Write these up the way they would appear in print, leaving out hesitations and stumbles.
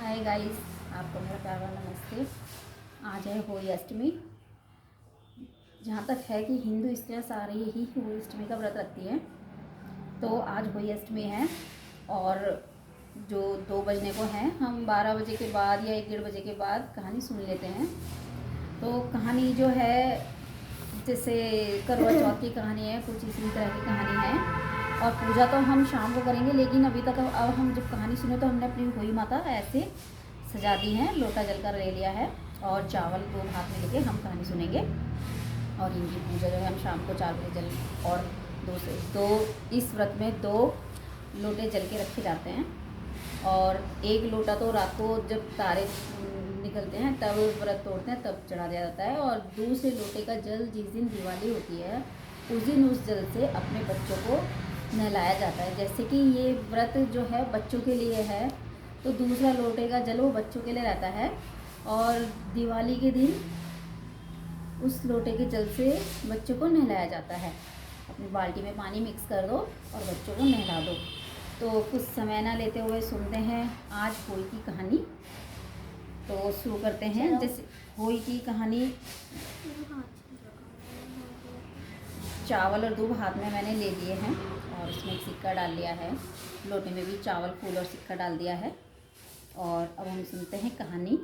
Hi guys, आपको मेरा प्यार भरा नमस्ते। आज है होली अष्टमी। जहाँ तक है कि हिंदू स्त्रियाँ सारी ही होली अष्टमी का व्रत रखती हैं, तो आज होली अष्टमी है और जो 2 बजने को हैं, हम 12 बजे के बाद या 1 डेढ़ बजे के बाद कहानी सुन लेते हैं। तो कहानी जो है, जैसे करवा चौथ की कहानी है, कुछ इसी तरह की कहानी है। और पूजा तो हम शाम को करेंगे, लेकिन अभी तक अब हम जब कहानी सुने तो हमने अपनी होई माता ऐसे सजा दी है, लोटा जल कर ले लिया है और चावल 2 हाथ में लेके हम कहानी सुनेंगे। और इनकी पूजा जो है हम शाम को 4 बजे जल और 2 इस व्रत में 2 लोटे जल के रखे जाते हैं। और 1 लोटा तो रात को जब तारे निकलते हैं तब व्रत तोड़ते हैं तब चढ़ा दिया जाता है। और दूसरे लोटे का जल जिस दिन दिवाली होती है उस दिन उस जल से अपने बच्चों को नहलाया जाता है। जैसे कि ये व्रत जो है बच्चों के लिए है, तो दूसरा लोटे का जल वो बच्चों के लिए रहता है। और दिवाली के दिन उस लोटे के जल से बच्चों को नहलाया जाता है। अपनी बाल्टी में पानी मिक्स कर दो और बच्चों को नहला दो। तो कुछ समय ना लेते हुए सुनते हैं आज होली की कहानी। तो शुरू करते हैं। जैसे होली की कहानी, चावल और दूध हाथ में मैंने ले लिए हैं और उसमें एक सिक्का डाल लिया है। लोटे में भी चावल, फूल और सिक्का डाल दिया है। और अब हम सुनते हैं कहानी।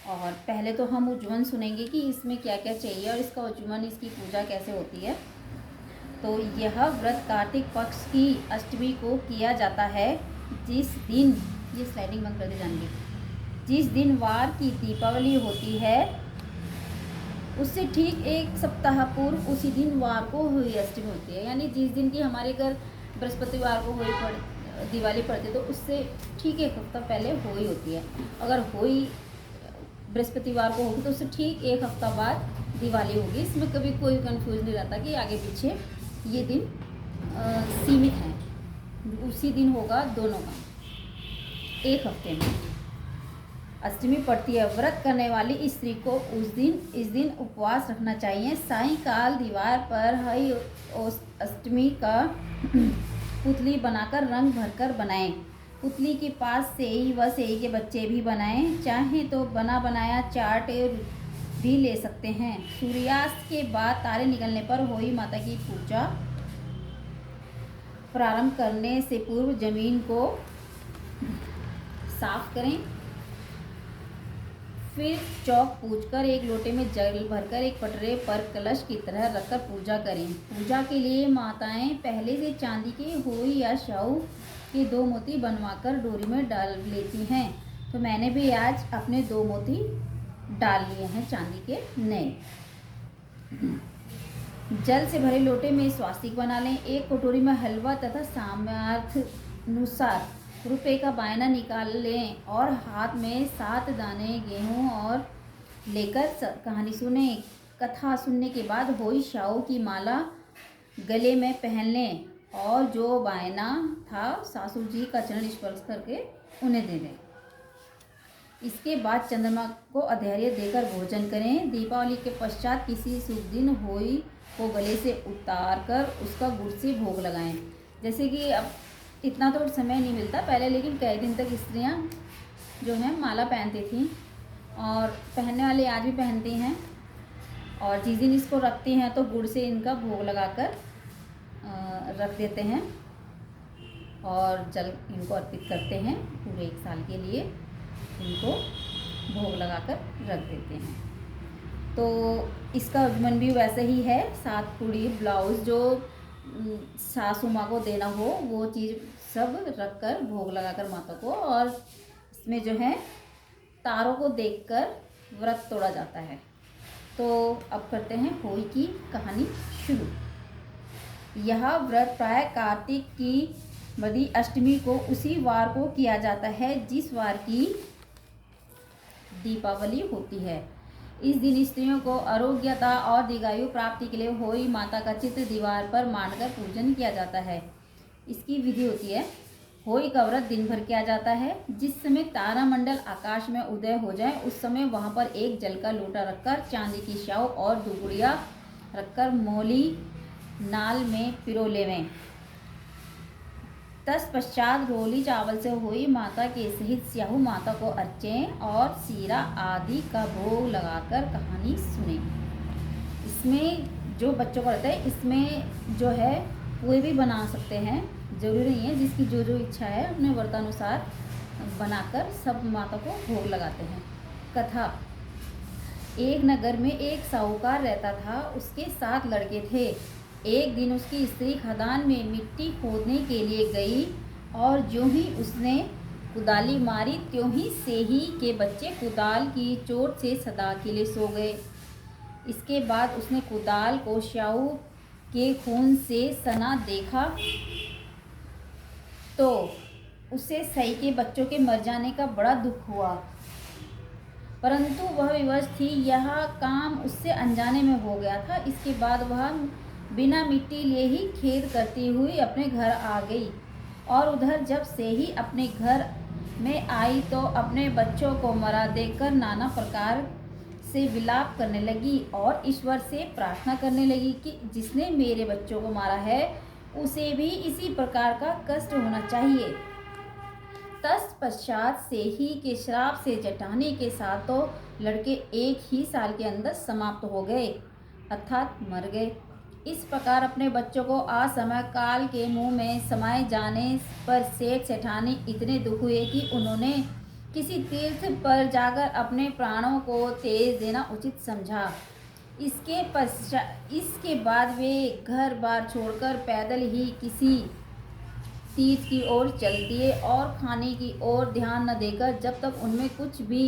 और पहले तो हम उज्जवन सुनेंगे कि इसमें क्या क्या चाहिए और इसका उज्जवन, इसकी पूजा कैसे होती है। तो यह व्रत कार्तिक पक्ष की अष्टमी को किया जाता है, जिस दिन, ये स्लाइडिंग बंद कर दे जाएंगे, जिस दिन वार की दीपावली होती है उससे ठीक 1 सप्ताह पूर्व उसी दिन वार को होली अष्टमी होती है। यानी जिस दिन की हमारे घर बृहस्पतिवार को दिवाली पड़ती है तो उससे ठीक 1 हफ्ता पहले होली होती है। अगर होली बृहस्पतिवार को होगी तो उससे ठीक 1 हफ्ता बाद दिवाली होगी। इसमें कभी कोई कंफ्यूज नहीं रहता कि आगे पीछे ये दिन सीमित है, उसी दिन होगा दोनों का, 1 हफ्ते में अष्टमी पड़ती है। व्रत करने वाली स्त्री को इस दिन उपवास रखना चाहिए। सायंकाल दीवार पर हई अष्टमी का पुतली बनाकर रंग भरकर बनाएं। पुतली के पास सेई व सेई के बच्चे भी बनाएं। चाहे तो बना बनाया चाट भी ले सकते हैं। सूर्यास्त के बाद तारे निकलने पर होई माता की पूजा प्रारंभ करने से पूर्व जमीन को साफ करें। फिर चौक पूजकर एक लोटे में जल भरकर एक पटरे पर कलश की तरह रखकर पूजा करें। पूजा के लिए माताएं पहले से चांदी के होई या शाऊ के 2 मोती बनवाकर डोरी में डाल लेती हैं। तो मैंने भी आज अपने 2 मोती डाल लिए हैं चांदी के नए। जल से भरे लोटे में स्वास्तिक बना लें। 1 कटोरी में हलवा तथा सामर्थ्य अनुसार रुपए का बायना निकाल लें और हाथ में 7 दाने गेहूं और लेकर कहानी सुने। कथा सुनने के बाद होई शाऊ की माला गले में पहन लें और जो बायना था सासू जी का चरण स्पर्श करके उन्हें दे दें। इसके बाद चंद्रमा को अधैर्य देकर भोजन करें। दीपावली के पश्चात किसी शुभ दिन होई को गले से उतार कर उसका गुड़ से भोग लगाएं। जैसे कि अब इतना तो समय नहीं मिलता पहले, लेकिन कई दिन तक स्त्रियां जो हैं माला पहनती थीं और पहनने वाले आज भी पहनती हैं। और जिस दिन इसको रखती हैं तो गुड़ से इनका भोग लगाकर रख देते हैं और जल इनको अर्पित करते हैं। पूरे 1 साल के लिए इनको भोग लगाकर रख देते हैं। तो इसका उज्जवन भी वैसे ही है। 7 पूड़ी ब्लाउज जो सासू माँ को देना हो वो चीज़ सब रखकर भोग लगाकर माता को, और इसमें जो है तारों को देखकर व्रत तोड़ा जाता है। तो अब करते हैं होली की कहानी शुरू। यह व्रत प्राय कार्तिक की बड़ी अष्टमी को उसी वार को किया जाता है जिस वार की दीपावली होती है। इस दिन स्त्रियों को आरोग्यता और दीर्घायु प्राप्ति के लिए होई माता का चित्र दीवार पर मांडकर पूजन किया जाता है। इसकी विधि होती है, होली का व्रत दिन भर किया जाता है। जिस समय तारामंडल आकाश में उदय हो जाए उस समय वहां पर एक जल का लोटा रखकर चांदी की शाव और दुगुड़िया रखकर मोली नाल में पिरो लेवें। तत्पश्चात रोली चावल से हुई माता के सहित स्याहू माता को अर्चें और सीरा आदि का भोग लगाकर कहानी सुने। इसमें जो बच्चों को रहता है, इसमें जो है कोई भी बना सकते हैं, जरूरी नहीं है, जिसकी जो जो इच्छा है अपने व्रतानुसार बनाकर सब माता को भोग लगाते हैं। कथा। एक नगर में एक साहूकार रहता था, उसके 7 लड़के थे। एक दिन उसकी स्त्री खदान में मिट्टी खोदने के लिए गई और ज्यों ही उसने कुदाली मारी त्यों ही सेही के बच्चे कुदाल की चोट से सदा के लिए सो गए। इसके बाद उसने कुदाल को स्याहू के खून से सना देखा तो उसे सही के बच्चों के मर जाने का बड़ा दुख हुआ, परंतु वह विवश थी, यह काम उससे अनजाने में हो गया था। इसके बाद वह बिना मिट्टी लिए ही खेद करती हुई अपने घर आ गई और उधर जब से ही अपने घर में आई तो अपने बच्चों को मरा देखकर नाना प्रकार से विलाप करने लगी और ईश्वर से प्रार्थना करने लगी कि जिसने मेरे बच्चों को मारा है उसे भी इसी प्रकार का कष्ट होना चाहिए। तत्पश्चात से ही के श्राप से जटाने के साथों लड़के 1 ही साल के अंदर समाप्त हो गए, अर्थात मर गए। इस प्रकार अपने बच्चों को असमय काल के मुंह में समाये जाने पर सेठ सेठानी इतने दुख हुए कि उन्होंने किसी तीर्थ पर जाकर अपने प्राणों को तेज देना उचित समझा। इसके बाद वे घर बार छोड़कर पैदल ही किसी तीर्थ की ओर चल दिए और खाने की ओर ध्यान न देकर जब तक उनमें कुछ भी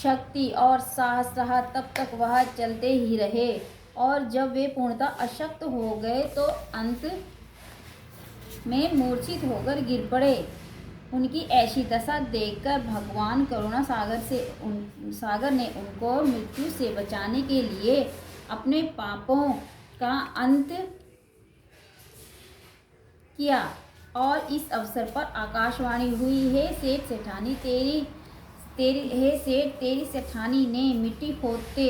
शक्ति और साहस रहा तब तक वह चलते ही रहे और जब वे पूर्णतः अशक्त हो गए तो अंत में मूर्छित होकर गिर पड़े। उनकी ऐसी दशा देखकर भगवान करुणा सागर ने उनको मृत्यु से बचाने के लिए अपने पापों का अंत किया और इस अवसर पर आकाशवाणी हुई, हे सेठ सेठानी तेरी सेठानी ने मिट्टी खोदते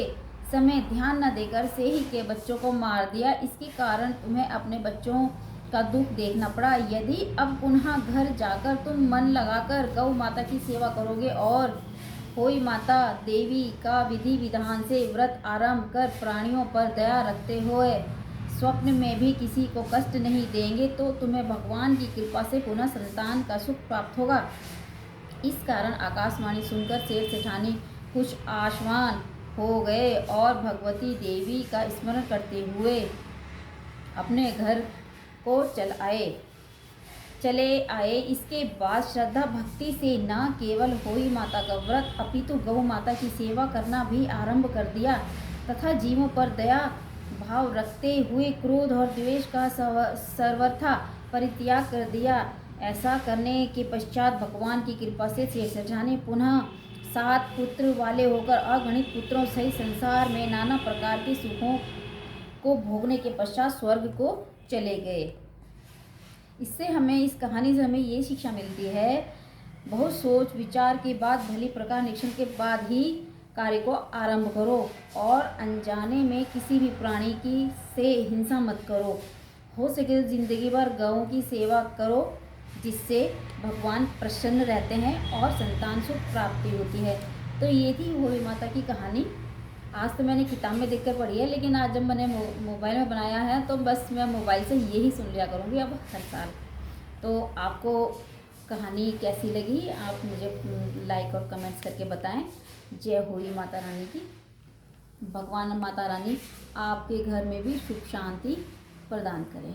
समय ध्यान न देकर सेही के बच्चों को मार दिया, इसके कारण तुम्हें अपने बच्चों का दुख देखना पड़ा। यदि अब पुनः घर जाकर तुम मन लगाकर गौ माता की सेवा करोगे और होई माता देवी का विधि विधान से व्रत आरंभ कर प्राणियों पर दया रखते हुए स्वप्न में भी किसी को कष्ट नहीं देंगे तो तुम्हें भगवान की कृपा से पुनः संतान का सुख प्राप्त होगा। इस कारण आकाशवाणी सुनकर सेठ सेठानी कुछ आश्वान हो गए और भगवती देवी का स्मरण करते हुए अपने घर को चले आए। इसके बाद श्रद्धा भक्ति से न केवल होई माता का व्रत अपितु गौ माता की सेवा करना भी आरंभ कर दिया तथा जीवों पर दया भाव रखते हुए क्रोध और द्वेष का सर्वथा परित्याग कर दिया। ऐसा करने के पश्चात भगवान की कृपा से सेठानी पुनः 7 पुत्र वाले होकर अगणित पुत्रों सहित संसार में नाना प्रकार के सुखों को भोगने के पश्चात स्वर्ग को चले गए। इससे हमें इस कहानी से हमें ये शिक्षा मिलती है, बहुत सोच विचार के बाद भली प्रकार निरीक्षण के बाद ही कार्य को आरंभ करो और अनजाने में किसी भी प्राणी की से हिंसा मत करो। हो सके तो जिंदगी भर गौओं की सेवा करो जिससे भगवान प्रसन्न रहते हैं और संतान सुख प्राप्ति होती है। तो ये थी होई माता की कहानी। आज तो मैंने किताब में देखकर पढ़ी है, लेकिन आज जब मैंने मोबाइल में बनाया है तो बस मैं मोबाइल से यही सुन लिया करूँगी अब हर साल। तो आपको कहानी कैसी लगी आप मुझे लाइक और कमेंट्स करके बताएं। जय होई माता रानी की। भगवान माता रानी आपके घर में भी सुख शांति प्रदान करें।